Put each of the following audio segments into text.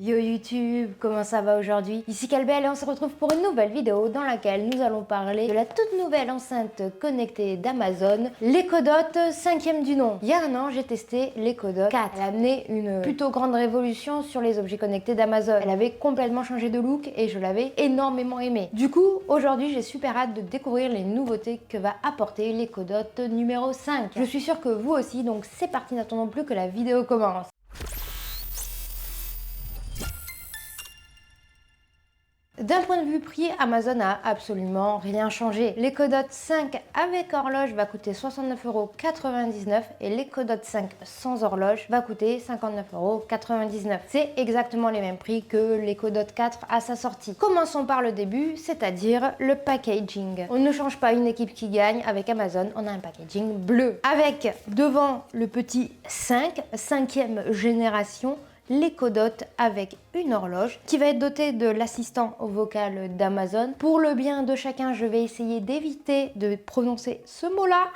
Yo YouTube, comment ça va aujourd'hui? Ici Calbel et on se retrouve pour une nouvelle vidéo dans laquelle nous allons parler de la toute nouvelle enceinte connectée d'Amazon, l'Echo Dot 5e du nom. Il y a un an, j'ai testé l'Echo Dot 4. Elle a amené une plutôt grande révolution sur les objets connectés d'Amazon. Elle avait complètement changé de look et je l'avais énormément aimé. Du coup, aujourd'hui, j'ai super hâte de découvrir les nouveautés que va apporter l'Echo Dot numéro 5. Je suis sûre que vous aussi, donc c'est parti, n'attendons plus que la vidéo commence. D'un point de vue prix, Amazon a absolument rien changé. L'Echo Dot 5 avec horloge va coûter 69,99 € et l'Echo Dot 5 sans horloge va coûter 59,99 €. C'est exactement les mêmes prix que l'Echo Dot 4 à sa sortie. Commençons par le début, c'est-à-dire le packaging. On ne change pas une équipe qui gagne. Avec Amazon, on a un packaging bleu. Avec devant le petit 5e génération, l'Echo Dot avec une horloge qui va être dotée de l'assistant vocal d'Amazon. Pour le bien de chacun, je vais essayer d'éviter de prononcer ce mot-là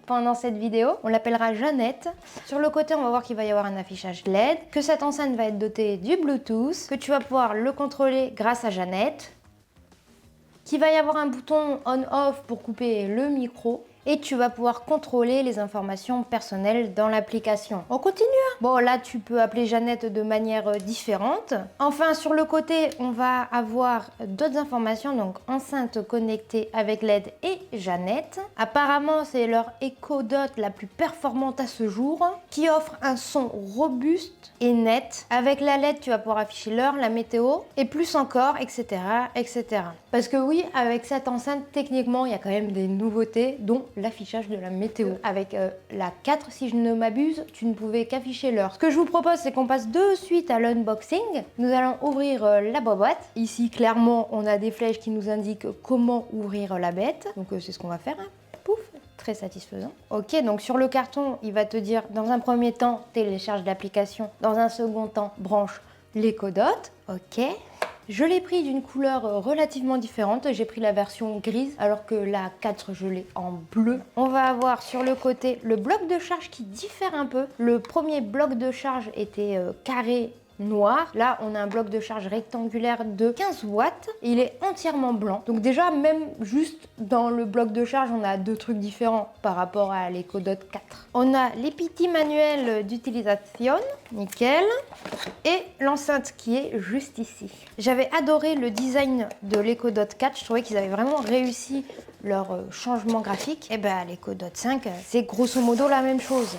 pendant cette vidéo. On l'appellera Jeannette. Sur le côté, on va voir qu'il va y avoir un affichage LED, que cette enceinte va être dotée du Bluetooth, que tu vas pouvoir le contrôler grâce à Jeannette, qu'il va y avoir un bouton on-off pour couper le micro, et tu vas pouvoir contrôler les informations personnelles dans l'application. On continue. Bon, là, tu peux appeler Jeannette de manière différente. Enfin, sur le côté, on va avoir d'autres informations, donc enceinte connectée avec LED et Jeannette. Apparemment, c'est leur Echo Dot la plus performante à ce jour, qui offre un son robuste et net. Avec la LED, tu vas pouvoir afficher l'heure, la météo, et plus encore, etc., etc. Parce que oui, avec cette enceinte, techniquement, il y a quand même des nouveautés, dont l'affichage de la météo. Avec la 4, si je ne m'abuse, tu ne pouvais qu'afficher l'heure. Ce que je vous propose, c'est qu'on passe de suite à l'unboxing. Nous allons ouvrir la boîte. Ici, clairement, on a des flèches qui nous indiquent comment ouvrir la bête. Donc, c'est ce qu'on va faire. Hein. Pouf, très satisfaisant. Ok, donc sur le carton, il va te dire, dans un premier temps, télécharge l'application. Dans un second temps, branche l'Echo Dot. Ok. Je l'ai pris d'une couleur relativement différente, j'ai pris la version grise alors que la 4 je l'ai en bleu. On va avoir sur le côté le bloc de charge qui diffère un peu. Le premier bloc de charge était carré noir. Là, on a un bloc de charge rectangulaire de 15 watts. Il est entièrement blanc. Donc déjà, même juste dans le bloc de charge, on a deux trucs différents par rapport à l'Echo Dot 4. On a les petits manuels d'utilisation, nickel, et l'enceinte qui est juste ici. J'avais adoré le design de l'Echo Dot 4. Je trouvais qu'ils avaient vraiment réussi leur changement graphique. Et ben, l'Echo Dot 5, c'est grosso modo la même chose.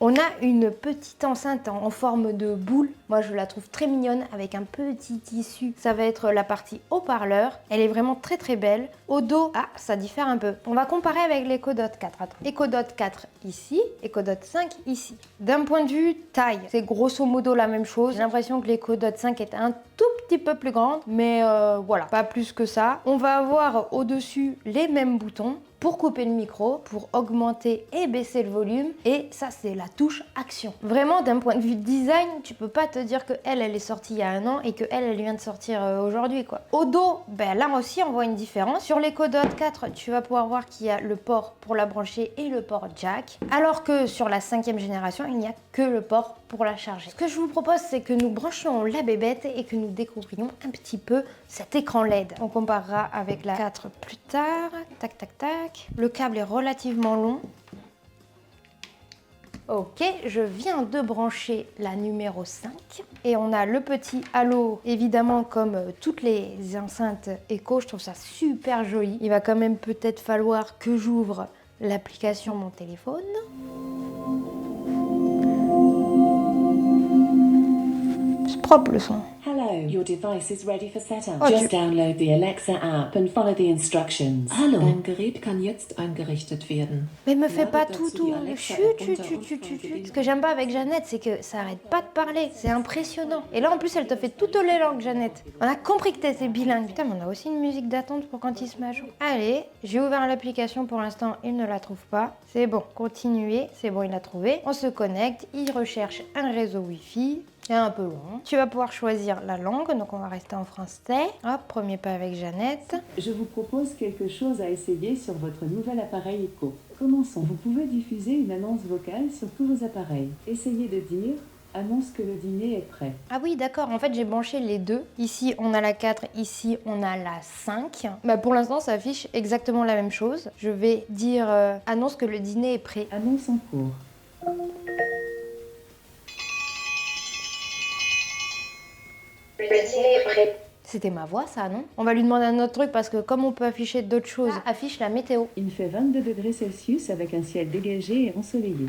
On a une petite enceinte en forme de boule. Moi, je la trouve très mignonne avec un petit tissu. Ça va être la partie haut-parleur. Elle est vraiment très très belle. Au dos, ça diffère un peu. On va comparer avec l'Echo Dot 4. Attends. Echo Dot 4 ici, Echo Dot 5 ici. D'un point de vue taille, c'est grosso modo la même chose. J'ai l'impression que l'Echo Dot 5 est un tout petit peu plus grande, mais voilà, pas plus que ça. On va avoir au-dessus les mêmes boutons pour couper le micro, pour augmenter et baisser le volume. Et ça, c'est la touche action. Vraiment, d'un point de vue design, tu peux pas te dire que elle est sortie il y a un an et que elle vient de sortir aujourd'hui, quoi. Au dos, ben là aussi, on voit une différence. Sur l'Echo Dot 4, tu vas pouvoir voir qu'il y a le port pour la brancher et le port jack. Alors que sur la 5e génération, il n'y a que le port pour la charger. Ce que je vous propose, c'est que nous branchions la bébête et que nous découvrions un petit peu cet écran LED. On comparera avec la 4 plus tard. Tac, tac, tac. Le câble est relativement long. Ok, je viens de brancher la numéro 5 et on a le petit halo, évidemment comme toutes les enceintes Echo. Je trouve ça super joli. Il va quand même peut-être falloir que j'ouvre l'application mon téléphone. C'est propre le son. Hello, your device is ready for setup. Just download the Alexa app and follow the instructions. Hallo, dein Gerät kann jetzt eingerichtet werden. Mais me fais pas tout. Chut. Ce que j'aime pas avec Jeannette, c'est que ça arrête pas de parler. C'est impressionnant. Et là, en plus, elle te fait toutes les langues, Jeannette. On a compris que t'étais bilingue. Putain, mais on a aussi une musique d'attente pour quand il se met à jour. Allez, j'ai ouvert l'application pour l'instant, il ne la trouve pas. C'est bon, continuez. C'est bon, il l'a trouvé. On se connecte, il recherche un réseau Wi-Fi. C'est un peu long. Tu vas pouvoir choisir la langue, donc on va rester en français. Hop, premier pas avec Jeannette. Je vous propose quelque chose à essayer sur votre nouvel appareil Echo. Commençons. Vous pouvez diffuser une annonce vocale sur tous vos appareils. Essayez de dire Annonce que le dîner est prêt. Ah oui, d'accord. En fait, j'ai branché les deux. Ici, on a la 4. Ici, on a la 5. Bah, pour l'instant, ça affiche exactement la même chose. Je vais dire annonce que le dîner est prêt. Annonce en cours. Le dîner est prêt. C'était ma voix, ça, non? On va lui demander un autre truc parce que comme on peut afficher d'autres choses, affiche la météo. Il fait 22 degrés Celsius avec un ciel dégagé et ensoleillé.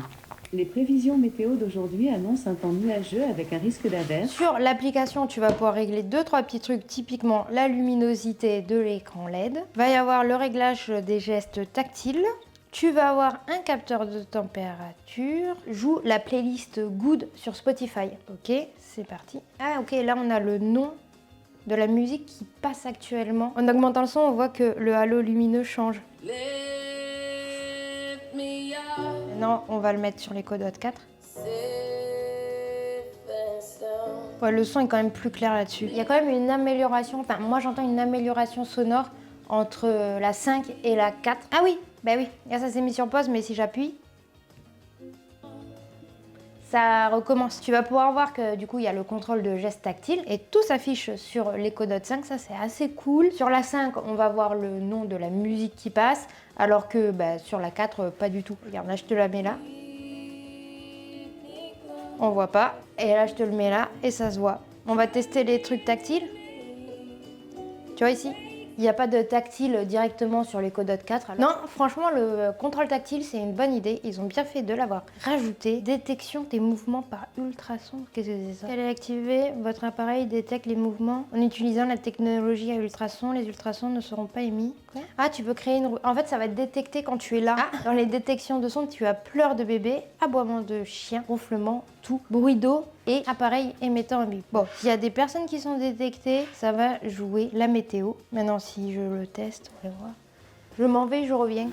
Les prévisions météo d'aujourd'hui annoncent un temps nuageux avec un risque d'averse. Sur l'application, tu vas pouvoir régler 2-3 petits trucs, typiquement la luminosité de l'écran LED. Va y avoir le réglage des gestes tactiles. Tu vas avoir un capteur de température. Joue la playlist Good sur Spotify. Ok, c'est parti. Ah ok, là on a le nom de la musique qui passe actuellement. En augmentant le son, on voit que le halo lumineux change. Non, on va le mettre sur l'Echo Dot 4. Ouais, le son est quand même plus clair là-dessus. Il y a quand même une amélioration, enfin moi j'entends une amélioration sonore entre la 5 et la 4. Ah oui, bah oui, là ça s'est mis sur pause, mais si j'appuie, ça recommence. Tu vas pouvoir voir que du coup il y a le contrôle de gestes tactiles et tout s'affiche sur l'Echo Dot 5, ça c'est assez cool. Sur la 5, on va voir le nom de la musique qui passe, alors que bah, sur la 4, pas du tout. Regarde, là je te la mets là. On voit pas. Et là je te le mets là et ça se voit. On va tester les trucs tactiles. Tu vois ici ? Il n'y a pas de tactile directement sur l'Echo Dot 4. Non, franchement, le contrôle tactile, c'est une bonne idée. Ils ont bien fait de l'avoir rajouté. Détection des mouvements par ultrason. Qu'est-ce que c'est ça ? Elle est activée. Votre appareil détecte les mouvements en utilisant la technologie à ultrasons. Les ultrasons ne seront pas émis. Quoi ? Ah, tu peux créer une... En fait, ça va te détecter quand tu es là. Ah. Dans les détections de son, tu as pleurs de bébé, aboiement de chien, ronflement, tout, bruit d'eau et appareil émettant un bip. Bon, s'il y a des personnes qui sont détectées, ça va jouer la météo. Maintenant, si je le teste, on va voir. Je m'en vais, je reviens.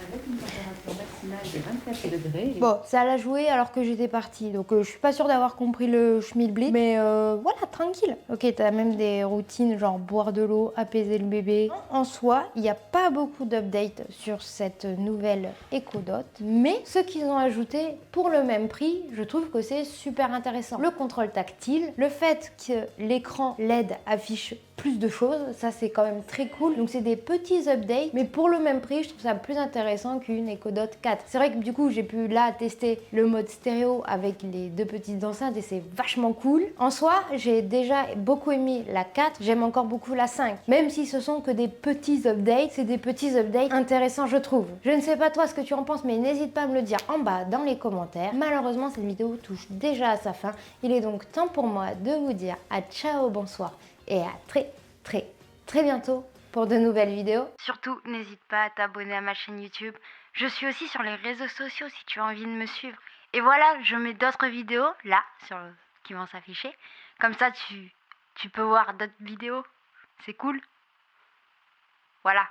Avec une température maximale de 24 degrés. Bon, ça l'a joué alors que j'étais partie, donc je suis pas sûre d'avoir compris le schmilblick, mais voilà, tranquille. Ok, t'as même des routines genre boire de l'eau, apaiser le bébé. En soi, il n'y a pas beaucoup d'updates sur cette nouvelle Echo Dot, mais ce qu'ils ont ajouté pour le même prix, je trouve que c'est super intéressant. Le contrôle tactile, le fait que l'écran LED affiche plus de choses, ça c'est quand même très cool. Donc c'est des petits updates, mais pour le même prix, je trouve ça plus intéressant qu'une Echo Dot 4. C'est vrai que du coup, j'ai pu là tester le mode stéréo avec les deux petites enceintes et c'est vachement cool. En soi, j'ai déjà beaucoup aimé la 4, j'aime encore beaucoup la 5. Même si ce sont que des petits updates, c'est des petits updates intéressants, je trouve. Je ne sais pas toi ce que tu en penses, mais n'hésite pas à me le dire en bas dans les commentaires. Malheureusement, cette vidéo touche déjà à sa fin. Il est donc temps pour moi de vous dire à ciao, bonsoir et à très bientôt pour de nouvelles vidéos. Surtout, n'hésite pas à t'abonner à ma chaîne YouTube. Je suis aussi sur les réseaux sociaux si tu as envie de me suivre. Et voilà, je mets d'autres vidéos là qui vont s'afficher. Comme ça, tu peux voir d'autres vidéos. C'est cool. Voilà.